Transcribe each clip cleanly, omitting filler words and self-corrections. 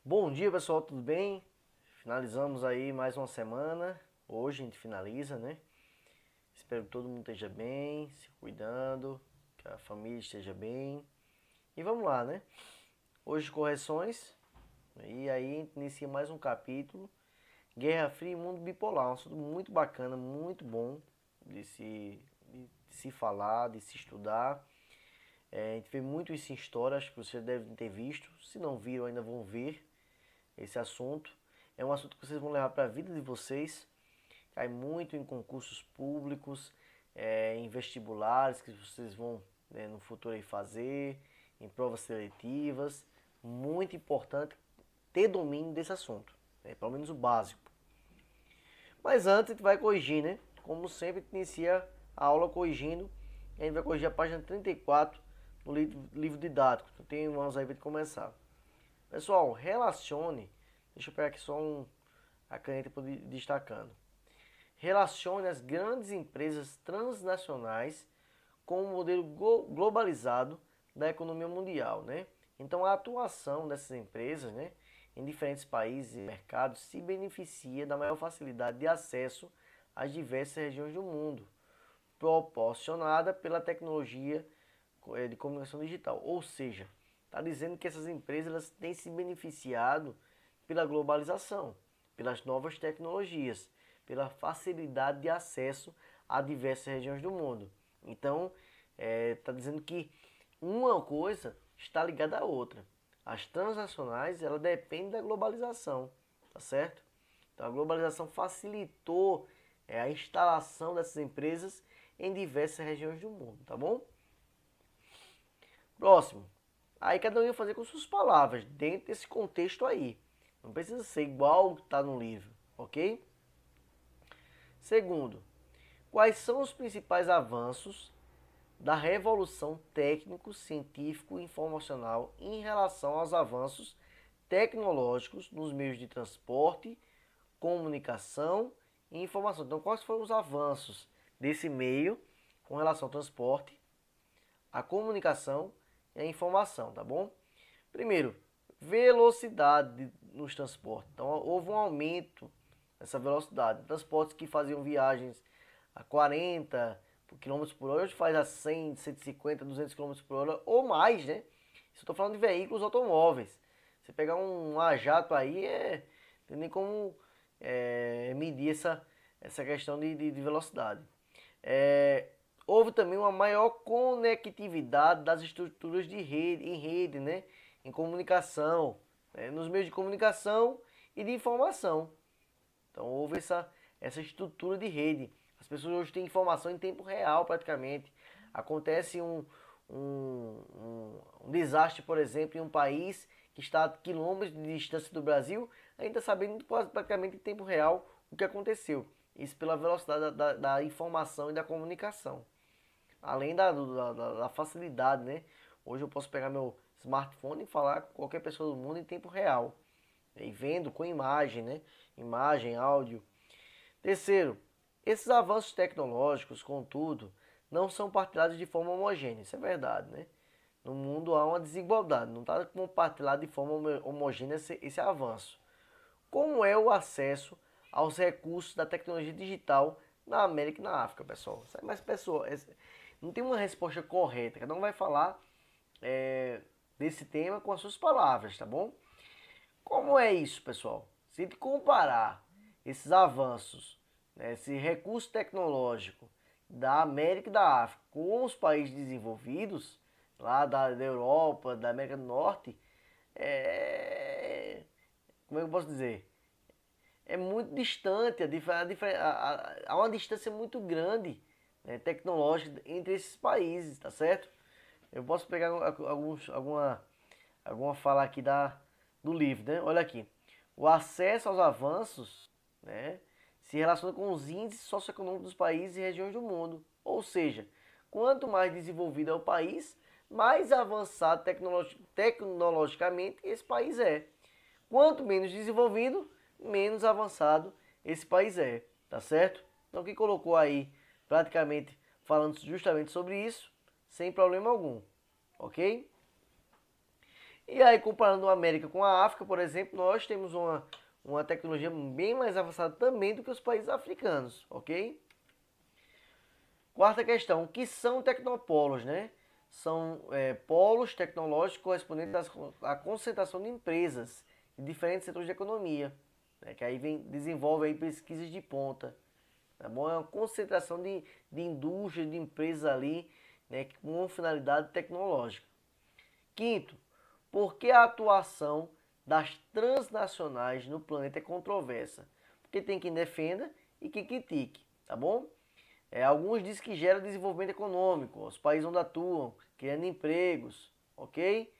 Bom dia, pessoal, tudo bem? Finalizamos aí mais uma semana. Hoje a gente finaliza, né? Espero que todo mundo esteja bem, se cuidando, que a família esteja bem. E vamos lá, né? Hoje correções. E aí a gente inicia mais um capítulo. Guerra Fria e Mundo Bipolar. Um assunto muito bacana, muito bom de se falar, de se estudar. A gente vê muito isso em história, acho que vocês devem ter visto. Se não viram, ainda vão ver esse assunto. É um assunto que vocês vão levar para a vida de vocês. Cai muito em concursos públicos, em vestibulares que vocês vão, né, no futuro aí fazer, em provas seletivas. Muito importante ter domínio desse assunto, né, pelo menos o básico. Mas antes a gente vai corrigir, né? Como sempre, a gente inicia a aula corrigindo. A gente vai corrigir a página 34 no livro didático. Então tem mãos aí para começar. Pessoal, relacione. Deixa eu pegar aqui só a caneta para ir destacando. Relacione as grandes empresas transnacionais com o modelo globalizado da economia mundial, né? Então a atuação dessas empresas, né, em diferentes países e mercados se beneficia da maior facilidade de acesso às diversas regiões do mundo, proporcionada pela tecnologia de comunicação digital. Ou seja, está dizendo que essas empresas elas têm se beneficiado pela globalização, pelas novas tecnologias, pela facilidade de acesso a diversas regiões do mundo. Então, está dizendo que uma coisa está ligada à outra. As transnacionais, ela depende da globalização, tá certo? Então, a globalização facilitou a instalação dessas empresas em diversas regiões do mundo, tá bom? Próximo. Aí cada um ia fazer com suas palavras, dentro desse contexto aí. Não precisa ser igual o que está no livro, ok? Segundo, quais são os principais avanços da revolução técnico-científico e informacional em relação aos avanços tecnológicos nos meios de transporte, comunicação e informação? Então, quais foram os avanços desse meio com relação ao transporte, a comunicação e a informação, tá bom? Primeiro, velocidade nos transportes. Então, houve um aumento nessa velocidade. Transportes que faziam viagens a 40 km por hora, hoje faz a 100, 150, 200 km por hora ou mais, né? Isso eu estou falando de veículos automóveis. Você pegar um A jato aí, não tem nem como medir essa questão de velocidade. Houve também uma maior conectividade das estruturas de rede, em rede, né? Em comunicação, né? Nos meios de comunicação e de informação. Então houve essa estrutura de rede. As pessoas hoje têm informação em tempo real praticamente. Acontece um desastre, por exemplo, em um país que está a quilômetros de distância do Brasil, a gente está sabendo quase praticamente em tempo real o que aconteceu. Isso pela velocidade da informação e da comunicação. Além da facilidade, né? Hoje eu posso pegar meu smartphone e falar com qualquer pessoa do mundo em tempo real. E vendo com imagem, né? Imagem, áudio. Terceiro, esses avanços tecnológicos, contudo, não são partilhados de forma homogênea. Isso é verdade, né? No mundo há uma desigualdade. Não está compartilhado de forma homogênea esse avanço. Como é o acesso aos recursos da tecnologia digital na América e na África, pessoal? Mas, pessoal, não tem uma resposta correta. Cada um vai falar desse tema com as suas palavras, tá bom? Como é isso, pessoal? Se a gente comparar esses avanços, né, esse recurso tecnológico da América e da África com os países desenvolvidos, lá da Europa, da América do Norte, como é que eu posso dizer? É muito distante, há uma distância muito grande, né, tecnológica entre esses países, tá certo? Eu posso pegar alguma fala aqui do livro, né? Olha aqui. O acesso aos avanços, né, se relaciona com os índices socioeconômicos dos países e regiões do mundo. Ou seja, quanto mais desenvolvido é o país, mais avançado tecnologicamente esse país é. Quanto menos desenvolvido, menos avançado esse país é, tá certo? Então quem colocou aí praticamente falando justamente sobre isso, sem problema algum, ok? E aí comparando a América com a África, por exemplo, nós temos uma tecnologia bem mais avançada também do que os países africanos, ok? Quarta questão, o que são tecnopolos, né? São polos tecnológicos correspondentes à concentração de empresas em diferentes setores de economia, né? Que aí desenvolve aí pesquisas de ponta, tá bom? É uma concentração de indústrias, de empresas ali, né, com finalidade tecnológica. Quinto, por que a atuação das transnacionais no planeta é controversa? Porque tem quem defenda e quem critique, tá bom? Alguns dizem que gera desenvolvimento econômico, os países onde atuam, criando empregos, ok?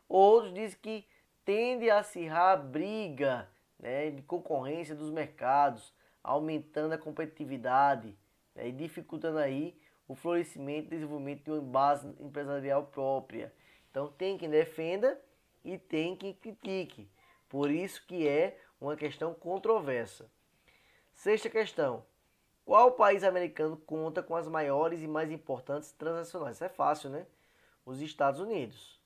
Outros dizem que tende a acirrar a briga, né, de concorrência dos mercados, aumentando a competitividade, né, e dificultando aí o florescimento e desenvolvimento de uma base empresarial própria. Então tem quem defenda e tem quem critique. Por isso que é uma questão controversa. Sexta questão. Qual país americano conta com as maiores e mais importantes transnacionais? Isso é fácil, né? Os Estados Unidos.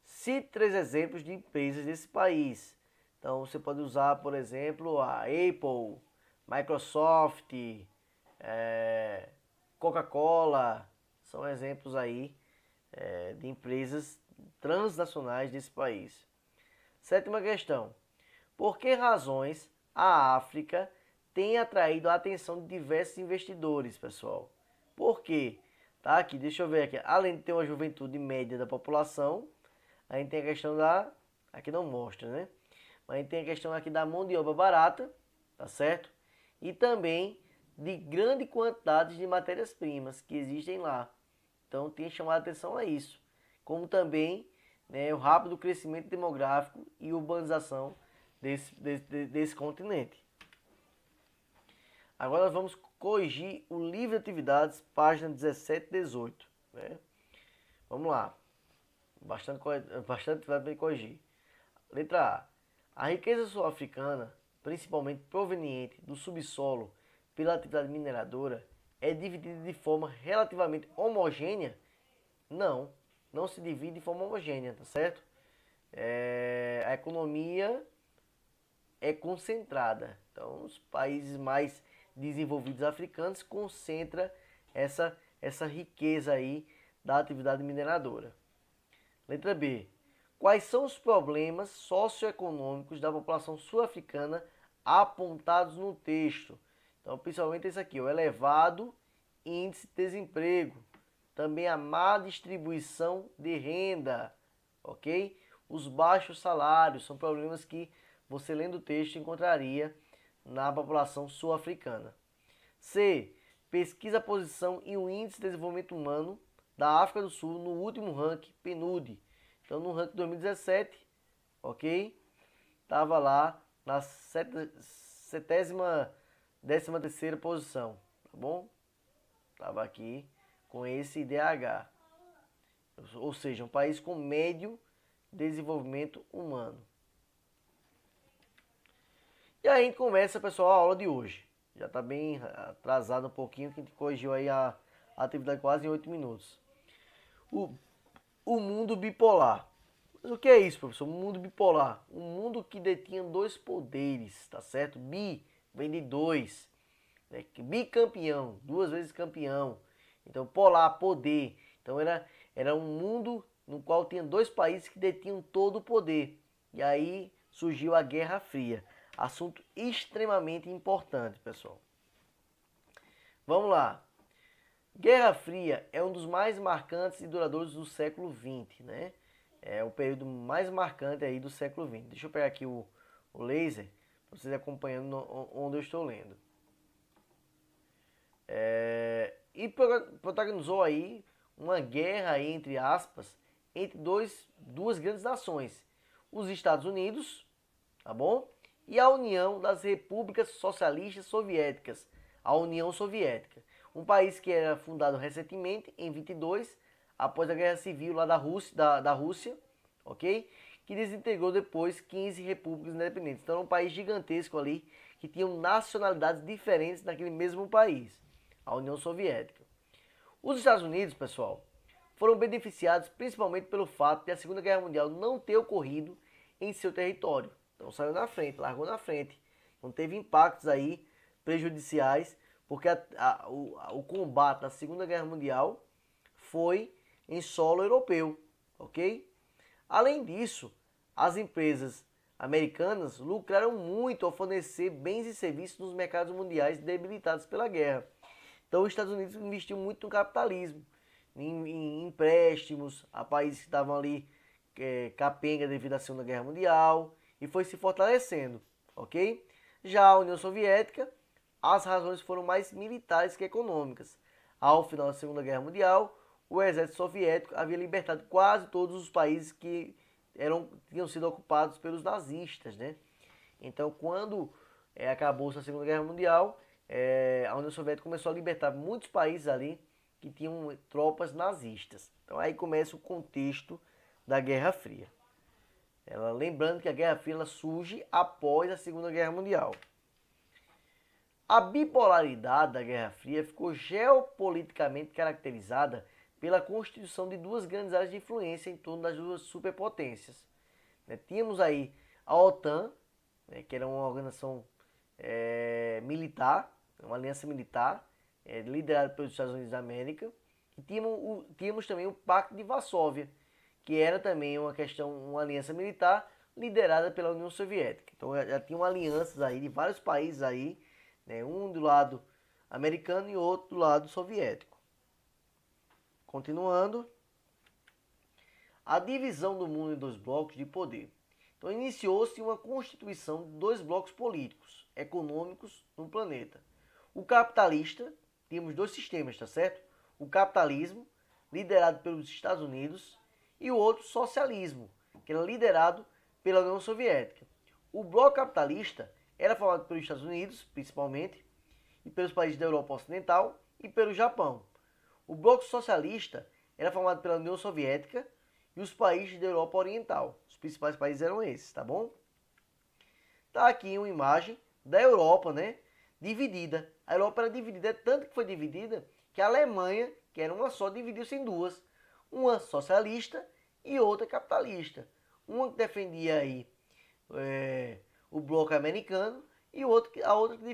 Cite 3 exemplos de empresas desse país. Então você pode usar, por exemplo, a Apple, Microsoft, Coca-Cola. São exemplos aí de empresas transnacionais desse país. Sétima questão. Por que razões a África tem atraído a atenção de diversos investidores, pessoal? Por quê? Tá aqui, deixa eu ver aqui. Além de ter uma juventude média da população, a gente tem a questão da... Aqui não mostra, né? Mas a gente tem a questão aqui da mão de obra barata, tá certo? E também de grande quantidade de matérias-primas que existem lá. Então tem chamado a atenção a isso. Como também, né, o rápido crescimento demográfico e urbanização desse continente. Agora nós vamos corrigir o livro de atividades, página 17 e 18. Né? Vamos lá. Bastante atividade para corrigir. Letra A. A riqueza sul-africana, principalmente proveniente do subsolo pela atividade mineradora, é dividida de forma relativamente homogênea? Não, não se divide de forma homogênea, tá certo? A economia é concentrada. Então, os países mais desenvolvidos africanos concentram essa riqueza aí da atividade mineradora. Letra B. Quais são os problemas socioeconômicos da população sul-africana apontados no texto? Então, principalmente esse aqui, o elevado índice de desemprego, também a má distribuição de renda, ok? Os baixos salários são problemas que você lendo o texto encontraria na população sul-africana. C. Pesquisa a posição e o índice de desenvolvimento humano da África do Sul no último ranking PNUD. Então no ranking 2017, ok? Estava lá na 13ª posição, tá bom? Estava aqui com esse IDH. Ou seja, um país com médio desenvolvimento humano. E aí a gente começa, pessoal, a aula de hoje. Já está bem atrasado um pouquinho, que a gente corrigiu aí a atividade quase em 8 minutos. O mundo bipolar. Mas o que é isso, professor? Um mundo bipolar. Um mundo que detinha dois poderes, tá certo? Bi vem de dois. Né? Bicampeão, 2 vezes campeão. Então, polar, poder. Então, era um mundo no qual tinha 2 países que detinham todo o poder. E aí surgiu a Guerra Fria. Assunto extremamente importante, pessoal. Vamos lá. Guerra Fria é um dos mais marcantes e duradouros do século XX, né? É o período mais marcante aí do século XX. Deixa eu pegar aqui o laser para vocês acompanhando onde eu estou lendo. E protagonizou aí uma guerra, entre aspas, entre duas grandes nações. Os Estados Unidos, tá bom? E a União das Repúblicas Socialistas Soviéticas, a União Soviética. Um país que era fundado recentemente, em 22, após a Guerra Civil lá da Rússia, ok? que desintegrou depois 15 repúblicas independentes. Então era um país gigantesco ali, que tinham nacionalidades diferentes naquele mesmo país, a União Soviética. Os Estados Unidos, pessoal, foram beneficiados principalmente pelo fato de a Segunda Guerra Mundial não ter ocorrido em seu território. Então saiu na frente, largou na frente. Não teve impactos aí prejudiciais, porque o combate da Segunda Guerra Mundial foi em solo europeu, ok? Além disso, as empresas americanas lucraram muito ao fornecer bens e serviços nos mercados mundiais debilitados pela guerra. Então os Estados Unidos investiu muito no capitalismo, em empréstimos a países que estavam ali capenga devido à Segunda Guerra Mundial e foi se fortalecendo, ok? Já a União Soviética, as razões foram mais militares que econômicas. Ao final da Segunda Guerra Mundial, o exército soviético havia libertado quase todos os países que tinham sido ocupados pelos nazistas, né? Então, quando acabou-se a Segunda Guerra Mundial, a União Soviética começou a libertar muitos países ali que tinham tropas nazistas. Então, aí começa o contexto da Guerra Fria. Lembrando que a Guerra Fria surge após a Segunda Guerra Mundial. A bipolaridade da Guerra Fria ficou geopoliticamente caracterizada pela constituição de duas grandes áreas de influência em torno das duas superpotências. Tínhamos aí a OTAN, que era uma organização militar, uma aliança militar, liderada pelos Estados Unidos da América, e tínhamos também o Pacto de Varsóvia, que era também uma aliança militar liderada pela União Soviética. Então já tinham alianças aí de vários países aí, né, um do lado americano e outro do lado soviético. Continuando, a divisão do mundo em dois blocos de poder. Então iniciou-se uma constituição de dois blocos políticos, econômicos no planeta. O capitalista, tínhamos dois sistemas, tá certo? O capitalismo, liderado pelos Estados Unidos, e o outro socialismo, que era liderado pela União Soviética. O bloco capitalista era formado pelos Estados Unidos, principalmente, e pelos países da Europa Ocidental e pelo Japão. O bloco socialista era formado pela União Soviética e os países da Europa Oriental. Os principais países eram esses, tá bom? Tá aqui uma imagem da Europa, né? Dividida. A Europa era dividida, tanto que foi dividida que a Alemanha, que era uma só, dividiu-se em duas. Uma socialista e outra capitalista. Uma que defendia aí o bloco americano e a outra que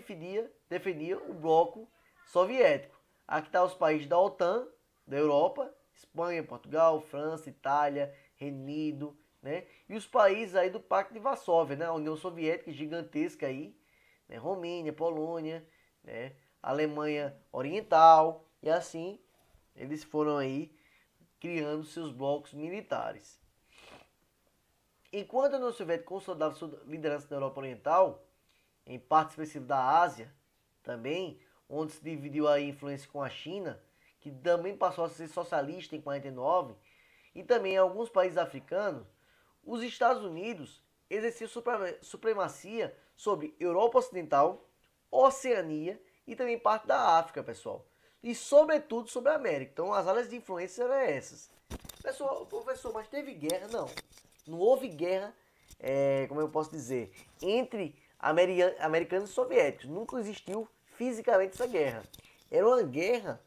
defendia o bloco soviético. Aqui está os países da OTAN, da Europa, Espanha, Portugal, França, Itália, Reino Unido, né? E os países aí do Pacto de Varsóvia, né? A União Soviética gigantesca aí, né? Romênia, Polônia, né? Alemanha Oriental, e assim eles foram aí criando seus blocos militares. Enquanto a União Soviética consolidava sua liderança na Europa Oriental, em parte específica da Ásia também, onde se dividiu a influência com a China, que também passou a ser socialista em 49, e também em alguns países africanos, os Estados Unidos exerciam supremacia sobre Europa Ocidental, Oceania e também parte da África, pessoal. E sobretudo sobre a América. Então as áreas de influência eram essas. Pessoal, professor, mas teve guerra? Não. Não houve guerra, como eu posso dizer, entre americanos e soviéticos. Nunca existiu fisicamente essa guerra. Era uma guerra,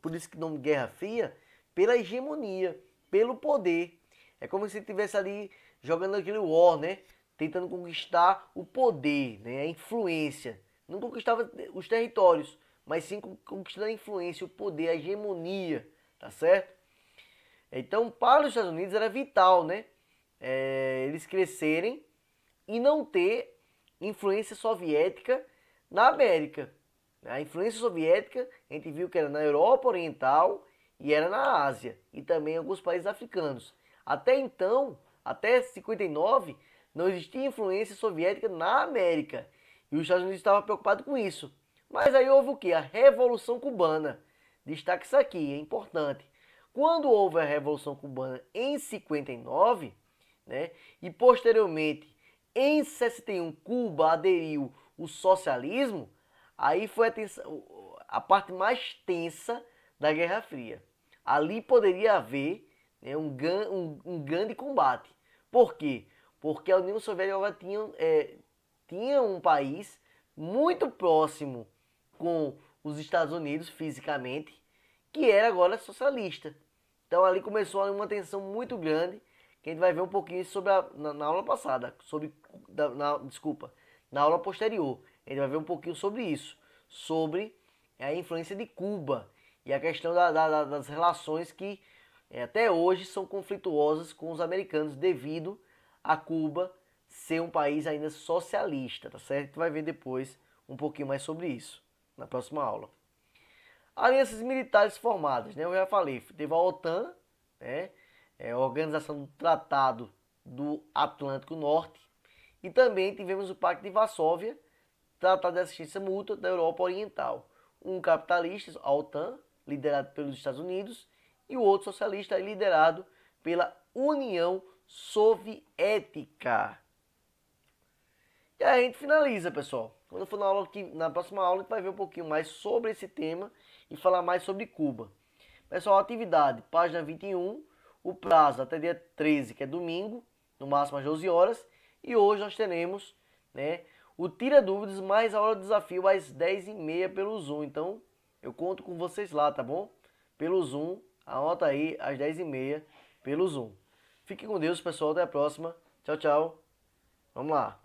por isso que o nome Guerra Fria, pela hegemonia, pelo poder. É como se estivesse ali jogando aquele war, né? Tentando conquistar o poder, né? A influência. Não conquistava os territórios, mas sim conquistando a influência, o poder, a hegemonia, tá certo? Então, para os Estados Unidos era vital, né? Eles crescerem e não ter influência soviética na América. A influência soviética, a gente viu que era na Europa Oriental e era na Ásia, e também em alguns países africanos. Até então, até 59, não existia influência soviética na América, e os Estados Unidos estavam preocupados com isso. Mas aí houve o que? A Revolução Cubana. Destaque isso aqui, é importante. Quando houve a Revolução Cubana em 59, né, e posteriormente em 61 Cuba aderiu o socialismo, aí foi a parte mais tensa da Guerra Fria. Ali poderia haver, né, um grande combate, Por quê? Porque a União Soviética agora tinha um país muito próximo com os Estados Unidos fisicamente, que era agora socialista. Então ali começou uma tensão muito grande, que a gente vai ver um pouquinho sobre na aula passada, desculpa, na aula posterior. A gente vai ver um pouquinho sobre isso, sobre a influência de Cuba e a questão das relações que até hoje são conflituosas com os americanos devido a Cuba ser um país ainda socialista, tá certo? A gente vai ver depois um pouquinho mais sobre isso na próxima aula. Alianças militares formadas, né? Eu já falei, teve a OTAN, né? A Organização do Tratado do Atlântico Norte, e também tivemos o Pacto de Varsóvia, Tratado de Assistência Mútua da Europa Oriental. Um capitalista, a OTAN, liderado pelos Estados Unidos, e o outro socialista, liderado pela União Soviética. E aí a gente finaliza, pessoal. Quando for na próxima aula, a gente vai ver um pouquinho mais sobre esse tema e falar mais sobre Cuba. Pessoal, atividade, página 21, o prazo até dia 13, que é domingo, no máximo às 12 horas. E hoje nós teremos, né, o Tira Dúvidas mais a hora do desafio às 10h30 pelo Zoom. Então, eu conto com vocês lá, tá bom? Pelo Zoom, anota aí às 10h30 pelo Zoom. Fique com Deus, pessoal. Até a próxima. Tchau, tchau. Vamos lá.